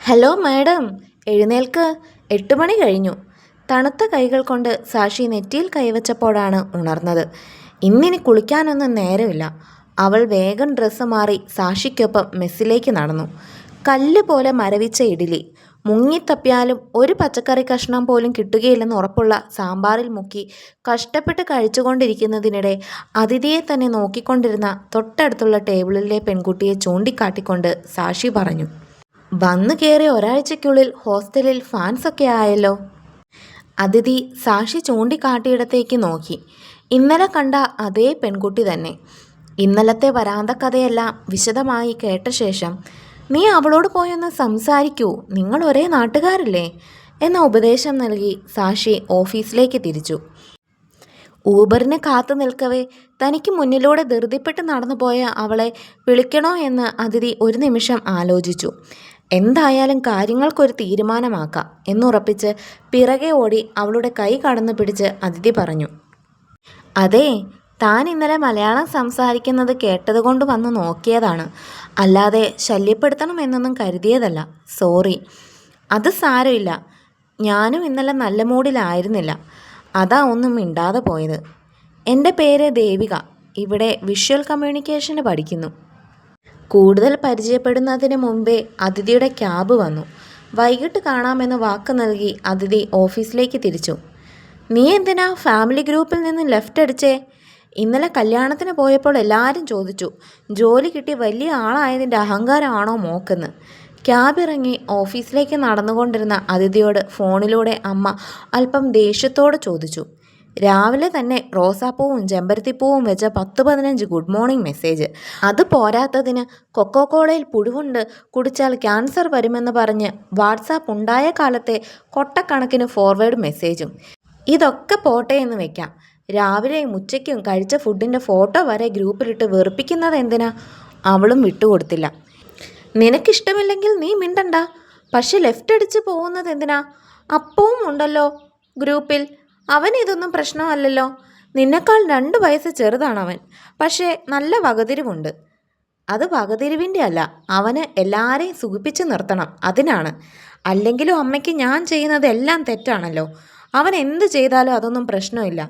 Hello madam, എഴുന്നേൽക്ക്. 8 മണി കഴിഞ്ഞു. തണുത്ത കൈകൾ കൊണ്ട് സാക്ഷി നെറ്റിയിൽ കൈവച്ചപ്പോഴാണ് ഉണർന്നത്. ഇന്നിനി കുളിക്കാനൊന്നും നേരമില്ല. അവൾ വേഗം ഡ്രസ്സ് മാറി സാക്ഷിക്കൊപ്പം മെസ്സിലേക്ക് നടന്നു. കല്ല് പോലെ മരവിച്ച ഇഡ്ഡലി, മുങ്ങിത്തപ്പിയാലും ഒരു പച്ചക്കറി കഷ്ണം പോലും കിട്ടുകയില്ലെന്ന് ഉറപ്പുള്ള സാമ്പാറിൽ മുക്കി കഷ്ടപ്പെട്ട് കഴിച്ചുകൊണ്ടിരിക്കുന്നതിനിടെ അതിഥിയെ തന്നെ നോക്കിക്കൊണ്ടിരുന്ന തൊട്ടടുത്തുള്ള ടേബിളിലെ പെൺകുട്ടിയെ ചൂണ്ടിക്കാട്ടിക്കൊണ്ട് സാക്ഷി പറഞ്ഞു, വന്നു കയറി ഒരാഴ്ചയ്ക്കുള്ളിൽ ഹോസ്റ്റലിൽ ഫാൻസൊക്കെ ആയല്ലോ. അതിഥി സാക്ഷി ചൂണ്ടിക്കാട്ടിയിടത്തേക്ക് നോക്കി. ഇന്നലെ കണ്ട അതേ പെൺകുട്ടി തന്നെ. ഇന്നലത്തെ വരാന്തക്കഥയെല്ലാം വിശദമായി കേട്ട ശേഷം, നീ അവളോട് പോയൊന്ന് സംസാരിക്കൂ, നിങ്ങൾ ഒരേ നാട്ടുകാരല്ലേ എന്ന ഉപദേശം നൽകി സാക്ഷി ഓഫീസിലേക്ക് തിരിച്ചു. ഊബറിന് കാത്തു നിൽക്കവേ തനിക്ക് മുന്നിലൂടെ ധൃതിപ്പെട്ട് നടന്നുപോയ അവളെ വിളിക്കണോ എന്ന് അതിഥി ഒരു നിമിഷം ആലോചിച്ചു. എന്തായാലും കാര്യങ്ങൾക്കൊരു തീരുമാനമാക്കാം എന്നുറപ്പിച്ച് പിറകെ ഓടി അവളുടെ കൈ കടന്നു പിടിച്ച് അതിഥി പറഞ്ഞു, അതെ, താൻ ഇന്നലെ മലയാളം സംസാരിക്കുന്നത് കേട്ടതുകൊണ്ട് വന്ന് നോക്കിയതാണ്, അല്ലാതെ ശല്യപ്പെടുത്തണമെന്നൊന്നും കരുതിയതല്ല. സോറി. അത് സാരമില്ല, ഞാനും ഇന്നലെ നല്ല മൂഡിലായിരുന്നില്ല, അതാ ഒന്നും മിണ്ടാതെ പോയത്. എൻ്റെ പേര് ദേവിക, ഇവിടെ വിഷ്വൽ കമ്മ്യൂണിക്കേഷന് പഠിക്കുന്നു. കൂടുതൽ പരിചയപ്പെടുന്നതിന് മുമ്പേ അതിഥിയുടെ ക്യാബ് വന്നു. വൈകിട്ട് കാണാമെന്ന് വാക്ക് നൽകി അതിഥി ഓഫീസിലേക്ക് തിരിച്ചു. നീ എന്തിനാ ഫാമിലി ഗ്രൂപ്പിൽ നിന്ന് ലെഫ്റ്റ് അടിച്ചേ? ഇന്നലെ കല്യാണത്തിന് പോയപ്പോൾ എല്ലാവരും ചോദിച്ചു, ജോലി കിട്ടി വലിയ ആളായതിൻ്റെ അഹങ്കാരമാണോ മോക്കെന്ന്. ക്യാബ് ഇറങ്ങി ഓഫീസിലേക്ക് നടന്നുകൊണ്ടിരുന്ന അതിഥിയോട് ഫോണിലൂടെ അമ്മ അല്പം ദേഷ്യത്തോടെ ചോദിച്ചു. രാവിലെ തന്നെ റോസാപ്പൂവും ചെമ്പരത്തിപ്പൂവും വെച്ച 10-15 ഗുഡ് മോർണിംഗ് മെസ്സേജ്. അത് പോരാത്തതിന് കൊക്കോക്കോളയിൽ പുഴുവുണ്ട്, കുടിച്ചാൽ ക്യാൻസർ വരുമെന്ന് പറഞ്ഞ് വാട്സാപ്പ് ഉണ്ടായ കാലത്തെ കൊട്ടക്കണക്കിന് ഫോർവേഡ് മെസ്സേജും. ഇതൊക്കെ പോട്ടെ എന്ന് വെക്കാം, രാവിലെയും ഉച്ചയ്ക്കും കഴിച്ച ഫുഡിൻ്റെ ഫോട്ടോ വരെ ഗ്രൂപ്പിലിട്ട് വെറുപ്പിക്കുന്നത് എന്തിനാ? അവളും വിട്ടുകൊടുത്തില്ല. നിനക്കിഷ്ടമില്ലെങ്കിൽ നീ മിണ്ടണ്ട, പക്ഷെ ലെഫ്റ്റ് അടിച്ച് പോകുന്നത് എന്തിനാ? അപ്പവും ഉണ്ടല്ലോ ഗ്രൂപ്പിൽ, അവൻ ഇതൊന്നും പ്രശ്നമല്ലല്ലോ. നിന്നെക്കാൾ 2 വയസ്സ് ചെറുതാണവൻ, പക്ഷേ നല്ല വകതിരിവുണ്ട്. അത് വകതിരിവിൻ്റെ അല്ല, അവന് എല്ലാവരെയും സുഖിപ്പിച്ച് നിർത്തണം, അതിനാണ്. അല്ലെങ്കിലും അമ്മയ്ക്ക് ഞാൻ ചെയ്യുന്നത് എല്ലാം തെറ്റാണല്ലോ. അവൻ എന്ത് ചെയ്താലും അതൊന്നും പ്രശ്നമില്ല.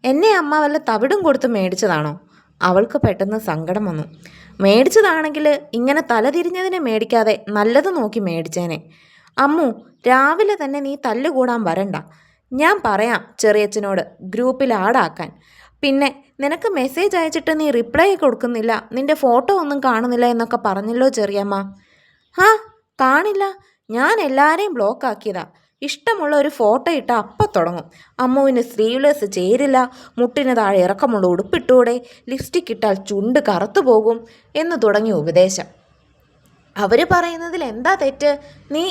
എന്നെ അമ്മ വല്ല തവിടും കൊടുത്ത് മേടിച്ചതാണോ? അവൾക്ക് പെട്ടെന്ന് സങ്കടം വന്നു. മേടിച്ചതാണെങ്കിൽ ഇങ്ങനെ തലതിരിഞ്ഞതിനെ മേടിക്കാതെ നല്ലത് നോക്കി മേടിച്ചേനെ. അമ്മു, രാവിലെ തന്നെ നീ തല്ലുകൂടാൻ വരണ്ട. ഞാൻ പറയാം ചെറിയച്ഛനോട് ഗ്രൂപ്പിൽ ആഡാക്കാൻ. പിന്നെ നിനക്ക് മെസ്സേജ് അയച്ചിട്ട് നീ റിപ്ലൈ കൊടുക്കുന്നില്ല, നിൻ്റെ ഫോട്ടോ ഒന്നും കാണുന്നില്ല എന്നൊക്കെ പറഞ്ഞല്ലോ ചെറിയമ്മ. ആ, കാണില്ല, ഞാൻ എല്ലാവരെയും ബ്ലോക്ക് ആക്കിയതാ. ഇഷ്ടമുള്ള ഒരു ഫോട്ടോ ഇട്ട അപ്പം തുടങ്ങും, അമ്മുവിന് സ്ലീവ്ലെസ് ചേരില്ല, മുട്ടിന് താഴെ ഇറക്കമുള്ള ഉടുപ്പിട്ടൂടെ, ലിപ്സ്റ്റിക് ഇട്ടാൽ ചുണ്ട് കറുത്തു പോകും എന്ന് തുടങ്ങിയ ഉപദേശം. അവർ പറയുന്നതിൽ എന്താ തെറ്റ്? നീ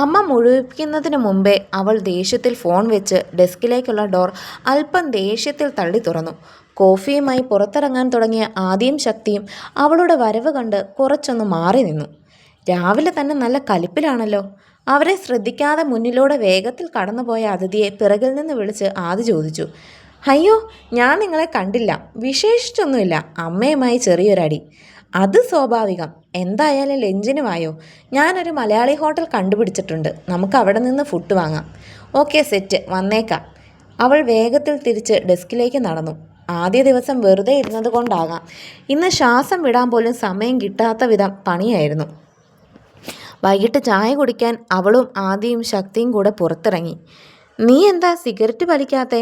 അമ്മ മുഴുവിക്കുന്നതിന് മുമ്പേ അവൾ ദേഷ്യത്തിൽ ഫോൺ വെച്ച് ഡെസ്കിലേക്കുള്ള ഡോർ അല്പം ദേഷ്യത്തിൽ തള്ളി തുറന്നു. കോഫിയുമായി പുറത്തിറങ്ങാൻ തുടങ്ങിയ ആദ്യം ശക്തിയും അവളുടെ വരവ് കണ്ട് കുറച്ചൊന്ന് മാറി നിന്നു. രാവിലെ തന്നെ നല്ല കലിപ്പിലാണല്ലോ. അവരെ ശ്രദ്ധിക്കാതെ മുന്നിലൂടെ വേഗത്തിൽ കടന്നുപോയ അതിഥിയെ പിറകിൽ നിന്ന് വിളിച്ച് ആദ്യ ചോദിച്ചു, അയ്യോ, ഞാൻ നിങ്ങളെ കണ്ടില്ല, വിശേഷിച്ചൊന്നുമില്ല, അമ്മയുമായി ചെറിയൊരടി. അത് സ്വാഭാവികം. എന്തായാലും ലഞ്ചിന് വായോ, ഞാനൊരു മലയാളി ഹോട്ടൽ കണ്ടുപിടിച്ചിട്ടുണ്ട്, നമുക്ക് അവിടെ നിന്ന് ഫുഡ് വാങ്ങാം. ഓക്കെ, സെറ്റ്, വന്നേക്കാം. അവൾ വേഗത്തിൽ തിരിച്ച് ഡെസ്കിലേക്ക് നടന്നു. ആദ്യ ദിവസം വെറുതെ ഇരുന്നത് കൊണ്ടാകാം, ഇന്ന് ശ്വാസം വിടാൻ പോലും സമയം കിട്ടാത്ത വിധം പണിയായിരുന്നു. വൈകിട്ട് ചായ കുടിക്കാൻ അവളും ആദിയും ശക്തിയും കൂടെ പുറത്തിറങ്ങി. നീ എന്താ സിഗരറ്റ് വലിക്കാത്തേ?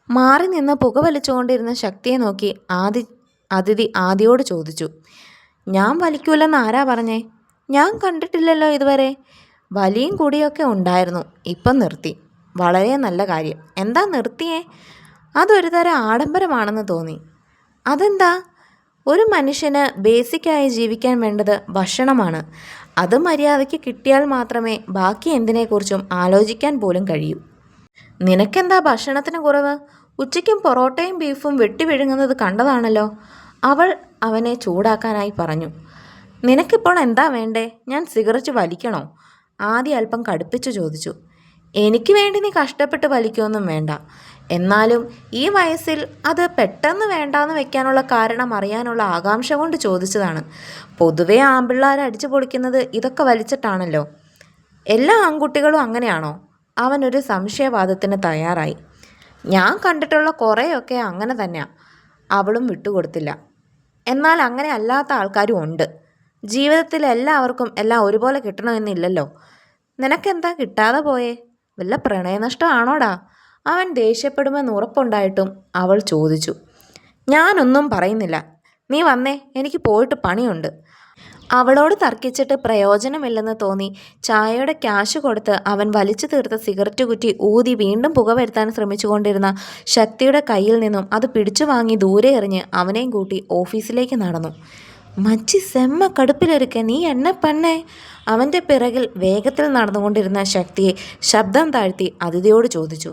മാറി നിന്ന് പുക വലിച്ചുകൊണ്ടിരുന്ന ശക്തിയെ നോക്കി അതിഥി ആദിയോട് ചോദിച്ചു. ഞാൻ വലിക്കൂലെന്ന് ആരാ പറഞ്ഞേ? ഞാൻ കണ്ടിട്ടില്ലല്ലോ ഇതുവരെ. വലിയും കൂടിയൊക്കെ ഉണ്ടായിരുന്നു, ഇപ്പം നിർത്തി. വളരെ നല്ല കാര്യം. എന്താ നിർത്തിയേ? അതൊരു തരം ആഡംബരമാണെന്ന് തോന്നി. അതെന്താ? ഒരു മനുഷ്യന് ബേസിക്കായി ജീവിക്കാൻ വേണ്ടത് ഭക്ഷണമാണ്. അത് മര്യാദയ്ക്ക് കിട്ടിയാൽ മാത്രമേ ബാക്കി എന്തിനെക്കുറിച്ചും ആലോചിക്കാൻ പോലും കഴിയൂ. നിനക്കെന്താ ഭക്ഷണത്തിന് കുറവ്? ഉച്ചയ്ക്കും പൊറോട്ടയും ബീഫും വെട്ടി വിഴുങ്ങുന്നത് കണ്ടതാണല്ലോ. അവൾ അവനെ ചൂടാക്കാനായി പറഞ്ഞു. നിനക്കിപ്പോൾ എന്താ വേണ്ടേ? ഞാൻ സിഗരറ്റ് വലിക്കണോ? ആദ്യം അല്പം കടുപ്പിച്ചു ചോദിച്ചു. എനിക്ക് വേണ്ടി നീ കഷ്ടപ്പെട്ട് വലിക്കുകയൊന്നും വേണ്ട. എന്നാലും ഈ വയസ്സിൽ അത് പെട്ടെന്ന് വേണ്ടാന്ന് വെക്കാനുള്ള കാരണം അറിയാനുള്ള ആകാംക്ഷ കൊണ്ട് ചോദിച്ചതാണ്. പൊതുവെ ആമ്പിള്ളേർ അടിച്ചു പൊളിക്കുന്നത് ഇതൊക്കെ വലിച്ചിട്ടാണല്ലോ. എല്ലാ ആൺകുട്ടികളും അങ്ങനെയാണോ? അവനൊരു സംശയവാദത്തിന് തയ്യാറായി. ഞാൻ കണ്ടിട്ടുള്ള കുറേയൊക്കെ അങ്ങനെ തന്നെയാണ്. അവളും വിട്ടുകൊടുത്തില്ല. എന്നാൽ അങ്ങനെ അല്ലാത്ത ആൾക്കാരും ഉണ്ട്. ജീവിതത്തിൽ എല്ലാവർക്കും എല്ലാം ഒരുപോലെ കിട്ടണമെന്നില്ലല്ലോ. നിനക്കെന്താ കിട്ടാതെ പോയേ? വല്ല പ്രണയനഷ്ടമാണോടാ? അവൻ ദേഷ്യപ്പെടുമെന്ന് ഉറപ്പുണ്ടായിട്ടും അവൾ ചോദിച്ചു. ഞാനൊന്നും പറയുന്നില്ല. നീ വന്നേ, എനിക്ക് പോയിട്ട് പണിയുണ്ട്. അവളോട് തർക്കിച്ചിട്ട് പ്രയോജനമില്ലെന്ന് തോന്നി ചായയുടെ ക്യാഷ് കൊടുത്ത് അവൻ വലിച്ചു തീർത്ത സിഗരറ്റ് കുറ്റി ഊതി വീണ്ടും പുകവരുത്താൻ ശ്രമിച്ചുകൊണ്ടിരുന്ന ശക്തിയുടെ കയ്യിൽ നിന്നും അത് പിടിച്ചു വാങ്ങി ദൂരെ എറിഞ്ഞ് അവനെയും കൂട്ടി ഓഫീസിലേക്ക് നടന്നു. മച്ചി സെമ്മ കടുപ്പിലിരിക്കെ നീ എന്നെ പെണ്ണേ. അവൻ്റെ പിറകിൽ വേഗത്തിൽ നടന്നുകൊണ്ടിരുന്ന ശക്തിയെ ശബ്ദം താഴ്ത്തി അതിഥിയോട് ചോദിച്ചു.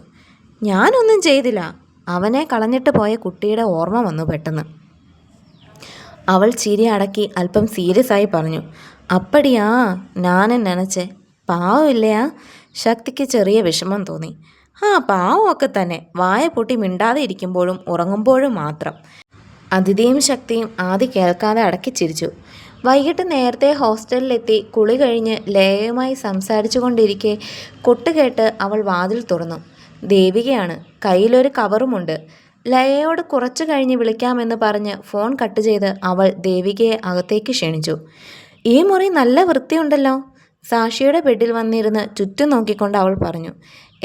ഞാനൊന്നും ചെയ്തില്ല. അവനെ കളഞ്ഞിട്ട് പോയ കുട്ടിയുടെ ഓർമ്മ വന്നു പെട്ടെന്ന്. അവൾ ചിരി അടക്കി അല്പം സീരിയസ് ആയി പറഞ്ഞു. അപ്പടിയാ ഞാനും നനച്ചേ. പാവമില്ലയാ? ശക്തിക്ക് ചെറിയ വിഷമം തോന്നി. പാവമൊക്കെ തന്നെ. വായ പൊട്ടി മിണ്ടാതെ ഇരിക്കുമ്പോഴും ഉറങ്ങുമ്പോഴും മാത്രം. അതിഥിയും ശക്തിയും ആദ്യം കേൾക്കാതെ അടക്കി ചിരിച്ചു. വൈകിട്ട് നേരത്തെ ഹോസ്റ്റലിലെത്തി കുളി കഴിഞ്ഞ് ലയയുമായി സംസാരിച്ചു കൊണ്ടിരിക്കെ കൊട്ടുകേട്ട് അവൾ വാതിൽ തുറന്നു. ദേവികയാണ്. കയ്യിലൊരു കവറുമുണ്ട്. ലയയോട് കുറച്ചു കഴിഞ്ഞ് വിളിക്കാമെന്ന് പറഞ്ഞ് ഫോൺ കട്ട് ചെയ്ത് അവൾ ദേവികയെ അകത്തേക്ക് ക്ഷണിച്ചു. ഈ മുറി നല്ല വൃത്തിയുണ്ടല്ലോ. സാക്ഷിയുടെ ബെഡിൽ വന്നിരുന്ന് ചുറ്റും നോക്കിക്കൊണ്ട് അവൾ പറഞ്ഞു.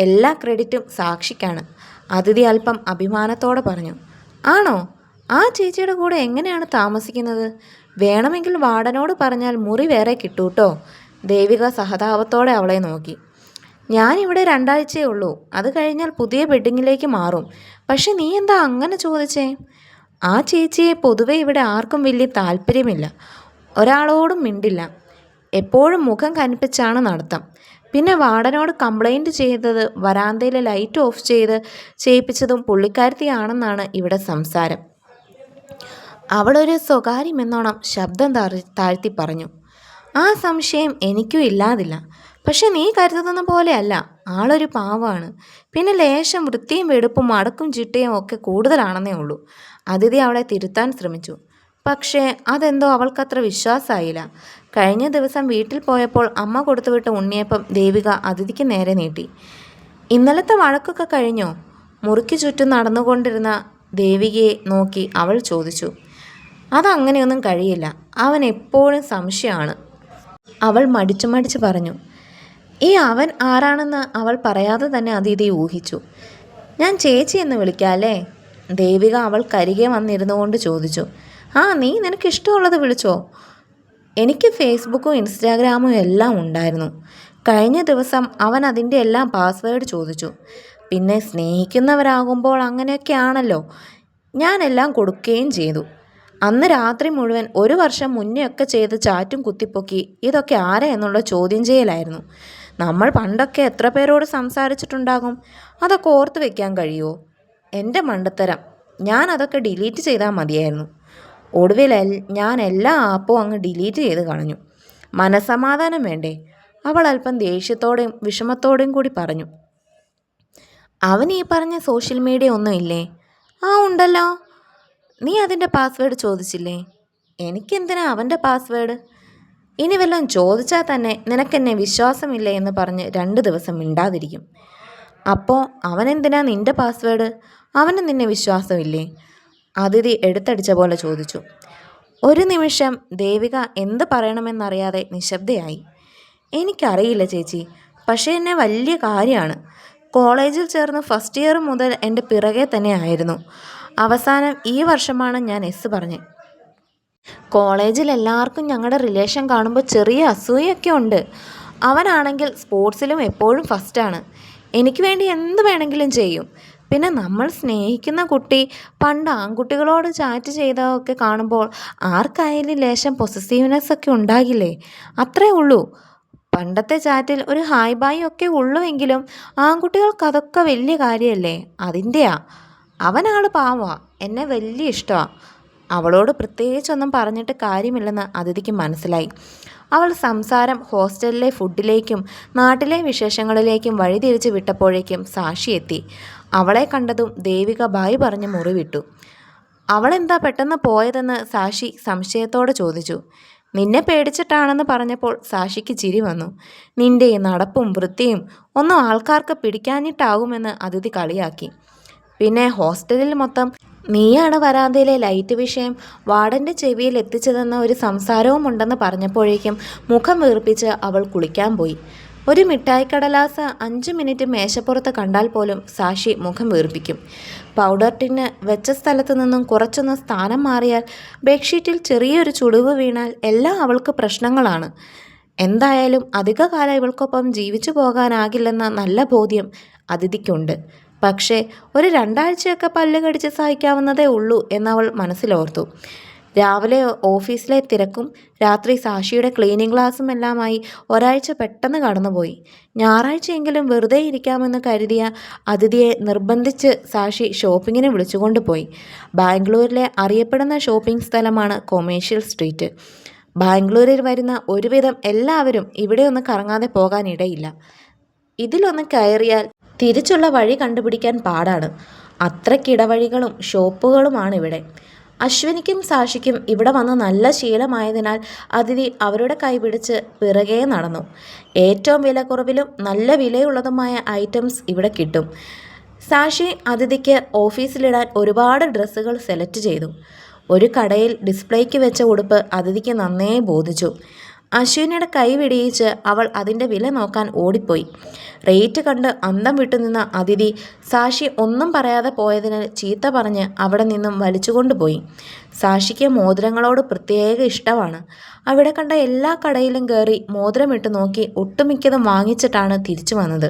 എല്ലാ ക്രെഡിറ്റും സാക്ഷിക്കാണ്. അതിഥി അല്പം അഭിമാനത്തോടെ പറഞ്ഞു. ആണോ? ആ ചേച്ചിയുടെ കൂടെ എങ്ങനെയാണ് താമസിക്കുന്നത്? വേണമെങ്കിൽ വാർഡനോട് പറഞ്ഞാൽ മുറി വേറെ കിട്ടൂട്ടോ. ദേവിക സഹതാപത്തോടെ അവളെ നോക്കി. ഞാനിവിടെ 2 ആഴ്ചയേ ഉള്ളൂ. അത് കഴിഞ്ഞാൽ പുതിയ ബെഡിങ്ങിലേക്ക് മാറും. പക്ഷെ നീ എന്താ അങ്ങനെ ചോദിച്ചേ? ആ ചേച്ചിയെ പൊതുവെ ഇവിടെ ആർക്കും വലിയ താല്പര്യമില്ല. ഒരാളോടും മിണ്ടില്ല. എപ്പോഴും മുഖം കനിപ്പിച്ചാണ് നടത്തം. പിന്നെ വാർഡനോട് കംപ്ലൈൻറ്റ് ചെയ്തത് വരാന്തയിലെ ലൈറ്റ് ഓഫ് ചെയ്യിപ്പിച്ചതും പുള്ളിക്കാരത്തിയാണെന്നാണ് ഇവിടെ സംസാരം. അവളൊരു സ്വകാര്യമെന്നോണം ശബ്ദം താഴ്ത്തി പറഞ്ഞു. ആ സംശയം എനിക്കും ഇല്ലാതില്ല. പക്ഷെ നീ കരുതുന്ന പോലെയല്ല. ആളൊരു പാവമാണ്. പിന്നെ ലേശം വൃത്തിയും വെടുപ്പും അടക്കും ചിട്ടയും ഒക്കെ കൂടുതലാണെന്നേ ഉള്ളൂ. അതിഥി അവളെ തിരുത്താൻ ശ്രമിച്ചു. പക്ഷേ അതെന്തോ അവൾക്കത്ര വിശ്വാസമായില്ല. കഴിഞ്ഞ ദിവസം വീട്ടിൽ പോയപ്പോൾ അമ്മ കൊടുത്തുവിട്ട ഉണ്ണിയപ്പം ദേവിക അതിഥിക്ക് നേരെ നീട്ടി. ഇന്നലത്തെ വഴക്കൊക്കെ കഴിഞ്ഞോ? മുറിക്ക് ചുറ്റും നടന്നുകൊണ്ടിരുന്ന ദേവികയെ നോക്കി അവൾ ചോദിച്ചു. അതങ്ങനെയൊന്നും കഴിയില്ല. അവൻ എപ്പോഴും സംശയമാണ്. അവൾ മടിച്ചു പറഞ്ഞു. ഈ അവൻ ആരാണെന്ന് അവൾ പറയാതെ തന്നെ അതിഥി ഊഹിച്ചു. ഞാൻ ചേച്ചി എന്ന് വിളിക്കാല്ലേ? ദേവിക അവൾ കരികെ വന്നിരുന്നു കൊണ്ട് ചോദിച്ചു. നീ നിനക്ക് ഇഷ്ടമുള്ളത് വിളിച്ചോ. എനിക്ക് ഫേസ്ബുക്കും ഇൻസ്റ്റാഗ്രാമും എല്ലാം ഉണ്ടായിരുന്നു. കഴിഞ്ഞ ദിവസം അവൻ അതിൻ്റെ എല്ലാം പാസ്വേഡ് ചോദിച്ചു. പിന്നെ സ്നേഹിക്കുന്നവരാകുമ്പോൾ അങ്ങനെയൊക്കെയാണല്ലോ. ഞാനെല്ലാം കൊടുക്കുകയും ചെയ്തു. അന്ന് രാത്രി മുഴുവൻ 1 വർഷം മുന്നേ ഒക്കെ ചെയ്ത് ചാറ്റും കുത്തിപ്പൊക്കി ഇതൊക്കെ ആരാ എന്നുള്ള ചോദ്യം ചെയ്യലായിരുന്നു. നമ്മൾ പണ്ടൊക്കെ എത്ര പേരോട് സംസാരിച്ചിട്ടുണ്ടാകും. അതൊക്കെ ഓർത്ത് വെക്കാൻ കഴിയുമോ? എൻ്റെ മണ്ടത്തരം. ഞാൻ അതൊക്കെ ഡിലീറ്റ് ചെയ്താൽ മതിയായിരുന്നു. ഒടുവിൽ ഞാൻ എല്ലാ ആപ്പും അങ്ങ് ഡിലീറ്റ് ചെയ്ത് കളഞ്ഞു. മനസ്സമാധാനം വേണ്ടേ? അവൾ അല്പം ദേഷ്യത്തോടെയും വിഷമത്തോടെയും കൂടി പറഞ്ഞു. അവൻ ഈ പറഞ്ഞ സോഷ്യൽ മീഡിയ ഒന്നും ഇല്ലേ? ഉണ്ടല്ലോ. നീ അതിൻ്റെ പാസ്വേഡ് ചോദിച്ചില്ലേ? എനിക്കെന്തിനാ അവൻ്റെ പാസ്വേഡ്? ഇനി വല്ലതും ചോദിച്ചാൽ തന്നെ നിനക്കെന്നെ വിശ്വാസമില്ല എന്ന് പറഞ്ഞ് 2 ദിവസം മിണ്ടാതിരിക്കും. അപ്പോൾ അവനെന്തിനാ നിൻ്റെ പാസ്വേഡ്? അവന് നിന്നെ വിശ്വാസമില്ലേ? അതിഥി എടുത്തടിച്ച പോലെ ചോദിച്ചു. ഒരു നിമിഷം ദേവിക എന്ത് പറയണമെന്നറിയാതെ നിശബ്ദയായി. എനിക്കറിയില്ല ചേച്ചി. പക്ഷേ എന്നെ വലിയ കാര്യമാണ്. കോളേജിൽ ചേർന്ന് ഫസ്റ്റ് ഇയർ മുതൽ എൻ്റെ പിറകെ തന്നെ ആയിരുന്നു. അവസാനം ഈ വർഷമാണ് ഞാൻ എസ് പറഞ്ഞത്. കോളേജിൽ എല്ലാവർക്കും ഞങ്ങളുടെ റിലേഷൻ കാണുമ്പോൾ ചെറിയ അസൂയൊക്കെ ഉണ്ട്. അവനാണെങ്കിൽ സ്പോർട്സിലും എപ്പോഴും ഫസ്റ്റാണ്. എനിക്ക് വേണ്ടി എന്ത് വേണമെങ്കിലും ചെയ്യും. പിന്നെ നമ്മൾ സ്നേഹിക്കുന്ന കുട്ടി പണ്ട് ആൺകുട്ടികളോട് ചാറ്റ് ചെയ്തതൊക്കെ കാണുമ്പോൾ ആർക്കായാലും ലേശം പൊസസീവ്നെസ് ഒക്കെ ഉണ്ടാകില്ലേ? അത്രേ ഉള്ളൂ. പണ്ടത്തെ ചാറ്റിൽ ഒരു ഹായ് ബായ് ഒക്കെ ഉള്ളുവെങ്കിലും ആൺകുട്ടികൾക്ക് അതൊക്കെ വലിയ കാര്യമല്ലേ? അതിൻ്റെയാ. അവനാൾ പാവാ. എന്നെ വലിയ ഇഷ്ടമാണ്. അവളോട് പ്രത്യേകിച്ചൊന്നും പറഞ്ഞിട്ട് കാര്യമില്ലെന്ന് അതിഥിക്ക് മനസ്സിലായി. അവൾ സംസാരം ഹോസ്റ്റലിലെ ഫുഡിലേക്കും നാട്ടിലെ വിശേഷങ്ങളിലേക്കും വഴിതിരിച്ച് വിട്ടപ്പോഴേക്കും സാക്ഷി എത്തി. അവളെ കണ്ടതും ദേവിക ബായ് പറഞ്ഞ് മുറി വിട്ടു. അവളെന്താ പെട്ടെന്ന് പോയതെന്ന് സാക്ഷി സംശയത്തോടെ ചോദിച്ചു. നിന്നെ പേടിച്ചിട്ടാണെന്ന് പറഞ്ഞപ്പോൾ സാക്ഷിക്ക് ചിരി വന്നു. നിന്റെ ഈ നടപ്പും വൃത്തിയും ഒന്നും ആൾക്കാർക്ക് പിടിക്കാനിട്ടാകുമെന്ന് അതിഥി കളിയാക്കി. പിന്നെ ഹോസ്റ്റലിൽ മൊത്തം നീയാണ് വരാന്തയിലെ ലൈറ്റ് വിഷയം വാർഡൻ്റെ ചെവിയിൽ എത്തിച്ചതെന്ന ഒരു സംസാരവും ഉണ്ടെന്ന് പറഞ്ഞപ്പോഴേക്കും മുഖം വീർപ്പിച്ച് അവൾ കുളിക്കാൻ പോയി. ഒരു മിഠായിക്കടലാസ് 5 മിനിറ്റ് മേശപ്പുറത്ത് കണ്ടാൽ പോലും സാക്ഷി മുഖം വീർപ്പിക്കും. പൗഡർ ടിന്ന് വെച്ച സ്ഥലത്തു നിന്നും കുറച്ചൊന്ന് സ്ഥാനം മാറിയാൽ, ബെഡ്ഷീറ്റിൽ ചെറിയൊരു ചുളിവ് വീണാൽ എല്ലാം അവൾക്ക് പ്രശ്നങ്ങളാണ്. എന്തായാലും അധികകാലം ഇവൾക്കൊപ്പം ജീവിച്ചു പോകാനാകില്ലെന്ന നല്ല ബോധ്യം അതിഥിക്കുണ്ട്. പക്ഷേ ഒരു 2 ആഴ്ചയൊക്കെ പല്ല് കടിച്ച് സഹിക്കാവുന്നതേ ഉള്ളൂ എന്നവൾ മനസ്സിലോർത്തു. രാവിലെ ഓഫീസിലെ തിരക്കും രാത്രി സാക്ഷിയുടെ ക്ലീനിങ് ക്ലാസ്സും എല്ലാമായി ഒരാഴ്ച പെട്ടെന്ന് കടന്നുപോയി. ഞായറാഴ്ചയെങ്കിലും വെറുതെ ഇരിക്കാമെന്ന് കരുതിയ അതിഥിയെ നിർബന്ധിച്ച് സാക്ഷി ഷോപ്പിങ്ങിന് വിളിച്ചുകൊണ്ടുപോയി. ബാംഗ്ലൂരിലെ അറിയപ്പെടുന്ന ഷോപ്പിംഗ് സ്ഥലമാണ് കൊമേഴ്ഷ്യൽ സ്ട്രീറ്റ്. ബാംഗ്ലൂരിൽ വരുന്ന ഒരുവിധം എല്ലാവരും ഇവിടെ ഒന്ന് കറങ്ങാതെ പോകാനിടയില്ല. ഇതിലൊന്ന് കയറിയാൽ തിരിച്ചുള്ള വഴി കണ്ടുപിടിക്കാൻ പാടാണ്. അത്രയ്ക്കിടവഴികളും ഷോപ്പുകളുമാണിവിടെ. അശ്വിനിക്കും സാക്ഷിക്കും ഇവിടെ വന്ന് നല്ല ശീലമായതിനാൽ അതിഥി അവരുടെ കൈപിടിച്ച് പിറകെ നടന്നു. ഏറ്റവും വിലക്കുറവിലും നല്ല വിലയുള്ളതുമായ ഐറ്റംസ് ഇവിടെ കിട്ടും. സാക്ഷി അതിഥിക്ക് ഓഫീസിലിടാൻ ഒരുപാട് ഡ്രസ്സുകൾ സെലക്ട് ചെയ്തു. ഒരു കടയിൽ ഡിസ്പ്ലേക്ക് വെച്ച ഉടുപ്പ് അതിഥിക്ക് നന്നേ ബോധിച്ചു. അശ്വിനിയുടെ കൈ വെടിയിച്ച് അവൾ അതിൻ്റെ വില നോക്കാൻ ഓടിപ്പോയി. റേറ്റ് കണ്ട് അന്തം വിട്ടുനിന്ന അതിഥി സാക്ഷി ഒന്നും പറയാതെ പോയതിന് ചീത്ത പറഞ്ഞ് അവിടെ നിന്നും വലിച്ചുകൊണ്ടുപോയി. സാക്ഷിക്ക് മോതിരങ്ങളോട് പ്രത്യേക ഇഷ്ടമാണ്. അവിടെ കണ്ട എല്ലാ കടയിലും കയറി മോതിരമിട്ട് നോക്കി ഒട്ടുമിക്കതും വാങ്ങിച്ചിട്ടാണ് തിരിച്ചു വന്നത്.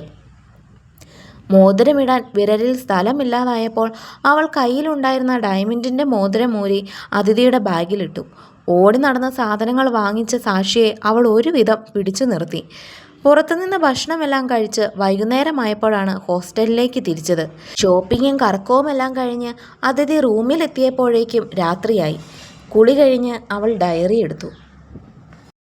മോതിരമിടാൻ വിരലിൽ സ്ഥലമില്ലാതായപ്പോൾ അവൾ കയ്യിലുണ്ടായിരുന്ന ഡയമണ്ടിൻ്റെ മോതിരം ഊരി അതിഥിയുടെ ബാഗിലിട്ടു. ഓടി നടന്ന സാധനങ്ങൾ വാങ്ങിച്ച സാക്ഷിയെ അവൾ ഒരുവിധം പിടിച്ചു നിർത്തി. പുറത്തുനിന്ന് ഭക്ഷണമെല്ലാം കഴിച്ച് വൈകുന്നേരമായപ്പോഴാണ് ഹോസ്റ്റലിലേക്ക് തിരിച്ചത്. ഷോപ്പിങ്ങും കറക്കവുമെല്ലാം കഴിഞ്ഞ് അതിഥി റൂമിലെത്തിയപ്പോഴേക്കും രാത്രിയായി. കുളി കഴിഞ്ഞ് അവൾ ഡയറി എടുത്തു.